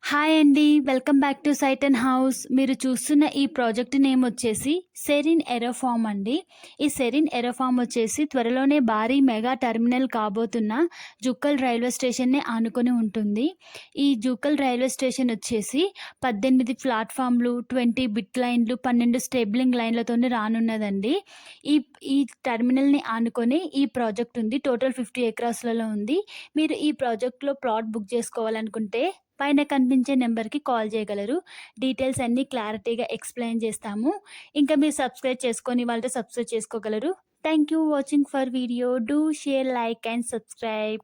Hi అండి. Welcome back to site and house. మీరు చూస్తున్న ఈ ప్రాజెక్ట్ నేమ్ వచ్చేసి సెరిన్ ఏరోఫార్మ్ అండి. ఈ సెరిన్ ఏరోఫార్మ్ వచ్చేసి త్వరలోనే భారీ మెగా టెర్మినల్ కాబోతున్న జుక్కల్ రైల్వే స్టేషన్‌ని ఆనుకొని ఉంటుంది. ఈ జుక్కల్ రైల్వే స్టేషన్ వచ్చేసి 18 ప్లాట్‌ఫామ్‌లు, 20 బిట్ లైన్‌లు, 12 స్టేబులింగ్ లైన్‌లతోని రానున్నదండి. ఈ ఈ టెర్మినల్‌ని ఆనుకొని ఈ ప్రాజెక్ట్ ఉంది. టోటల్ 50 ఎకరాస్‌లలో ఉంది. మీరు ఈ ప్రాజెక్ట్‌లో ప్లాట్ బుక్ చేసుకోవాలనుకుంటే పైన కనిపించే నెంబర్‌కి కాల్ చేయగలరు. డీటెయిల్స్ అన్నీ క్లారిటీగా ఎక్స్‌ప్లెయిన్ చేస్తాము. ఇంకా మీరు సబ్స్క్రైబ్ చేసుకోని వాళ్ళతో సబ్స్క్రైబ్ చేసుకోగలరు. Thank you watching for video. Do share, like and subscribe.